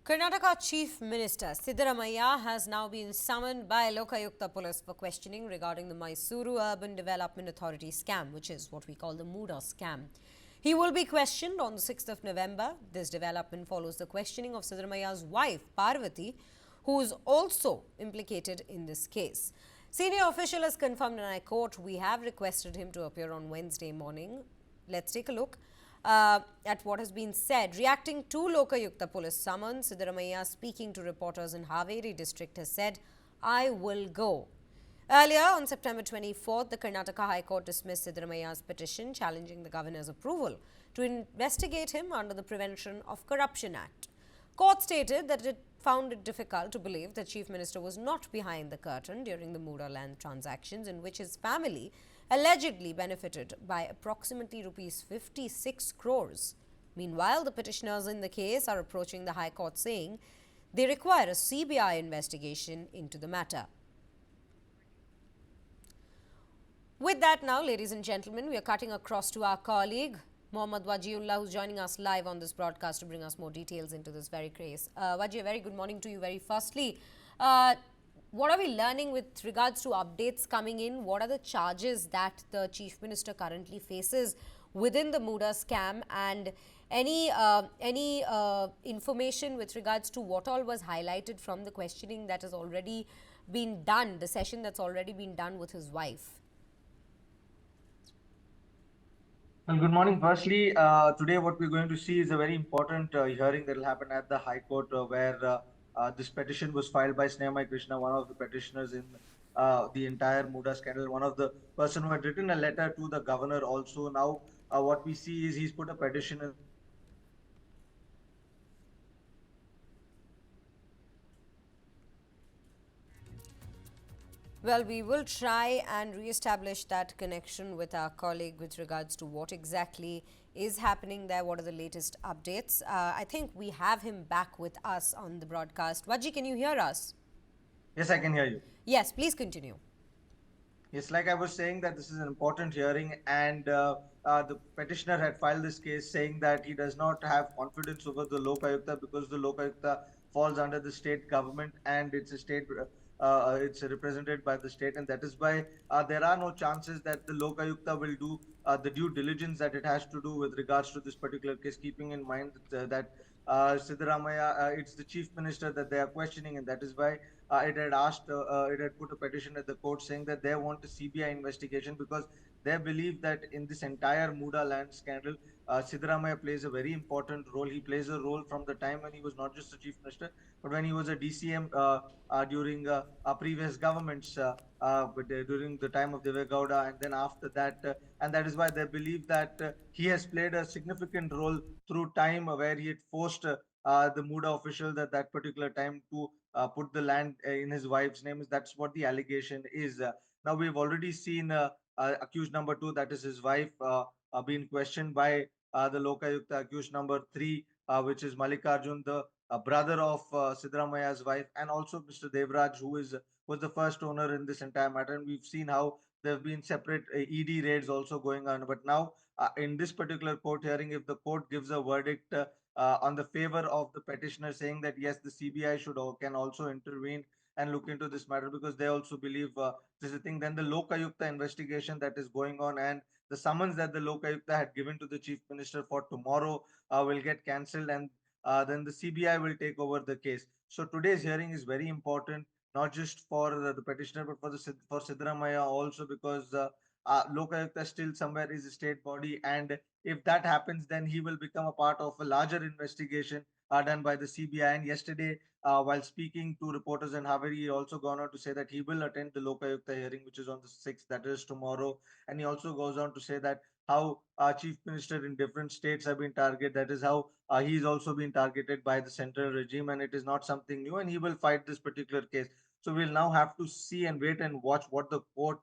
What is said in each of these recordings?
Karnataka Chief Minister Siddaramaiah has now been summoned by Lokayukta Police for questioning regarding the Mysuru Urban Development Authority scam, which is what we call the Muda scam. He will be questioned on the 6th of November. This development follows the questioning of Siddaramaiah's wife, Parvati, who is also implicated in this case. Senior official has confirmed in High Court we have requested him to appear on Wednesday morning. Let's take a look at what has been said. Reacting to Lokayukta police summons, Siddaramaiah, speaking to reporters in Haveri district, has said, "I will go." Earlier, on September 24th, the Karnataka High Court dismissed Siddaramaiah's petition challenging the governor's approval to investigate him under the Prevention of Corruption Act. Court stated that it found it difficult to believe the Chief Minister was not behind the curtain during the Muda land transactions in which his family allegedly benefited by approximately rupees 56 crores. Meanwhile, the petitioners in the case are approaching the High Court saying they require a CBI investigation into the matter. With that now, ladies and gentlemen, we are cutting across to our colleague, Mohammad Wajiullah, who's joining us live on this broadcast to bring us more details into this very case. Waji, a very good morning to you very firstly. What are we learning with regards to updates coming in? What are the charges that the Chief Minister currently faces within the Muda scam, and any information with regards to what all was highlighted from the questioning that has already been done, the session that's already been done with his wife? Well, good morning. Firstly, today what we're going to see is a very important hearing that will happen at the High Court, where this petition was filed by Snehamai Krishna, one of the petitioners in the entire Muda scandal, one of the person who had written a letter to the governor also. Now, what we see is he's put a petition in. Well, we will try and re-establish that connection with our colleague with regards to what exactly is happening there, what are the latest updates. I think we have him back with us on the broadcast. Waji, can you hear us? Yes, I can hear you. Yes, please continue. Yes, like I was saying that this is an important hearing, and the petitioner had filed this case saying that he does not have confidence over the Lokayukta because the Lokayukta falls under the state government and it's a state, it's represented by the state, and that is why there are no chances that the Lokayukta will do the due diligence that it has to do with regards to this particular case, keeping in mind that Siddaramaiah, it's the chief minister that they are questioning, and that is why it had put a petition at the court saying that they want a CBI investigation because they believe that in this entire Muda land scandal, Siddaramaiah plays a very important role. He plays a role from the time when he was not just the chief minister, but when he was a DCM during previous governments, during the time of Deve Gowda, and then after that, and that is why they believe that he has played a significant role through time where he had forced the Muda officials at that particular time to put the land in his wife's name. That's what the allegation is. Now we've already seen accused number two, that is his wife, being questioned by the Lokayukta accused number three, which is Mallikarjun, the brother of Siddaramaiah's wife, and also Mr. Devraj, who was the first owner in this entire matter. And we've seen how there have been separate ED raids also going on. But now, in this particular court hearing, if the court gives a verdict on the favor of the petitioner, saying that yes, the CBI can also intervene and look into this matter because they also believe this is a thing. Then the Lokayukta investigation that is going on and the summons that the Lokayukta had given to the chief minister for tomorrow will get cancelled, and then the CBI will take over the case. So today's hearing is very important, not just for the petitioner, but for Siddaramaiah also, because Lokayukta still somewhere is a state body, and if that happens, then he will become a part of a larger investigation done by the CBI. And yesterday, while speaking to reporters in Haveri, he also gone on to say that he will attend the Lokayukta hearing, which is on the 6th, that is tomorrow. And he also goes on to say that how chief minister in different states have been targeted. That is how he's also been targeted by the central regime, and it is not something new. And he will fight this particular case. So we'll now have to see and wait and watch what the court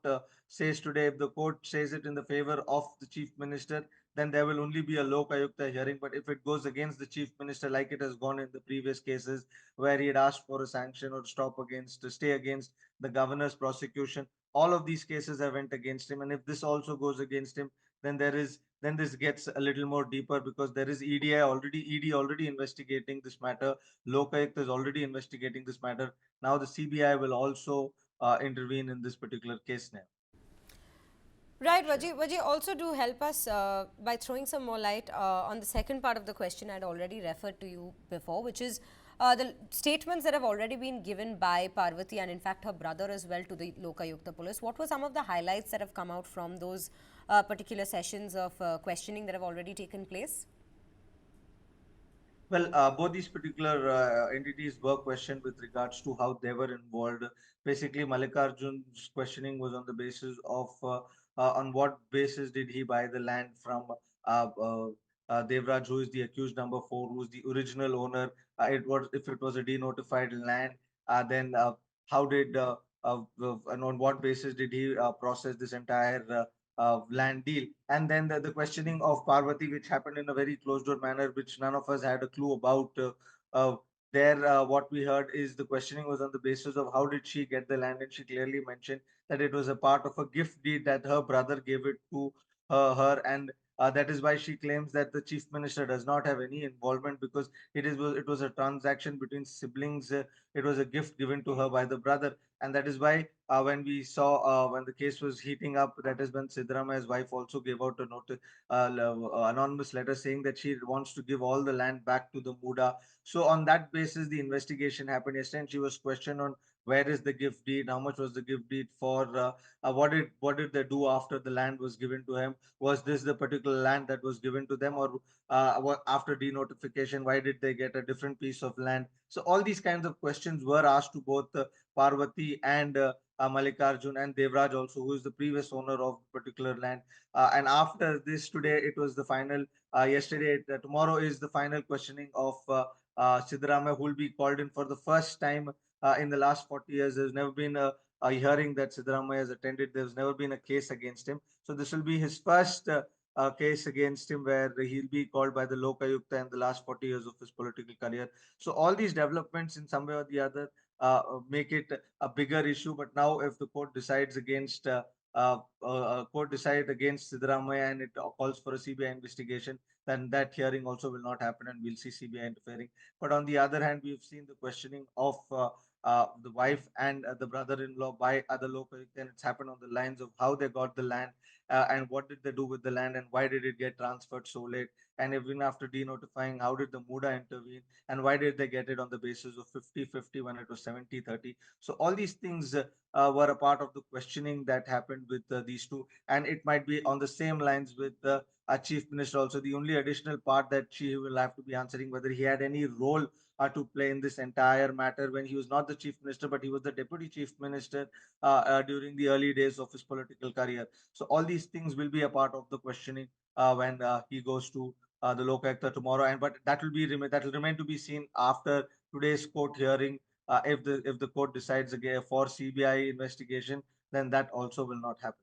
says today. If the court says it in the favor of the chief minister, then there will only be a Lokayukta hearing. But if it goes against the chief minister, like it has gone in the previous cases where he had asked for a sanction or to stay against the governor's prosecution, all of these cases have went against him. And if this also goes against him, then this gets a little more deeper because there is ED already investigating this matter. Lokayukt is already investigating this matter. Now the CBI will also intervene in this particular case now. Right, Sure. Vaji, also do help us by throwing some more light on the second part of the question I'd already referred to you before, which is the statements that have already been given by Parvati and in fact her brother as well to the Lokayukta police. What were some of the highlights that have come out from those particular sessions of questioning that have already taken place? Well, both these particular entities were questioned with regards to how they were involved. Basically, Mallikarjun's questioning was on the basis of on what basis did he buy the land from uh, uh, Devraj, who is the accused number four, who is the original owner. It was if it was a denotified land, then how did and on what basis did he process this entire land deal? And then the questioning of Parvati, which happened in a very closed door manner, which none of us had a clue about. Uh, what we heard is the questioning was on the basis of how did she get the land, and she clearly mentioned that it was a part of a gift deed that her brother gave it to her, and that is why she claims that the chief minister does not have any involvement because it was a transaction between siblings. It was a gift given to her by the brother, and that is why when we saw when the case was heating up, that is when Siddaramaya's wife also gave out a note, anonymous letter saying that she wants to give all the land back to the Muda. So on that basis, the investigation happened yesterday, and she was questioned on where is the gift deed, how much was the gift deed for, what did they do after the land was given to him? Was this the particular land that was given to them, or after denotification, why did they get a different piece of land? So all these kinds of questions were asked to both Parvati and Mallikarjun and Devraj also, who is the previous owner of particular land. And after this, today it was the final. Tomorrow is the final questioning of Siddaramaiah, who will be called in for the first time in the last 40 years. There's never been a hearing that Siddaramaiah has attended. There's never been a case against him. So this will be his first case against him where he'll be called by the Lokayukta in the last 40 years of his political career. So all these developments in some way or the other make it a bigger issue. But now, if the court decides against court decide against Siddaramaiah and it calls for a CBI investigation, then that hearing also will not happen, and we'll see CBI interfering. But on the other hand, we've seen the questioning of the wife and the brother-in-law by other local, and it's happened on the lines of how they got the land and what did they do with the land and why did it get transferred so late, and even after denotifying, how did the Muda intervene, and why did they get it on the basis of 50-50 when it was 70-30? So all these things were a part of the questioning that happened with these two, and it might be on the same lines with the chief minister also. The only additional part that she will have to be answering whether he had any role to play in this entire matter when he was not the chief minister, but he was the deputy chief minister during the early days of his political career. So all these things will be a part of the questioning when he goes to the Lokayukta tomorrow, and but that will remain to be seen after today's court hearing. If the court decides again for CBI investigation, then that also will not happen.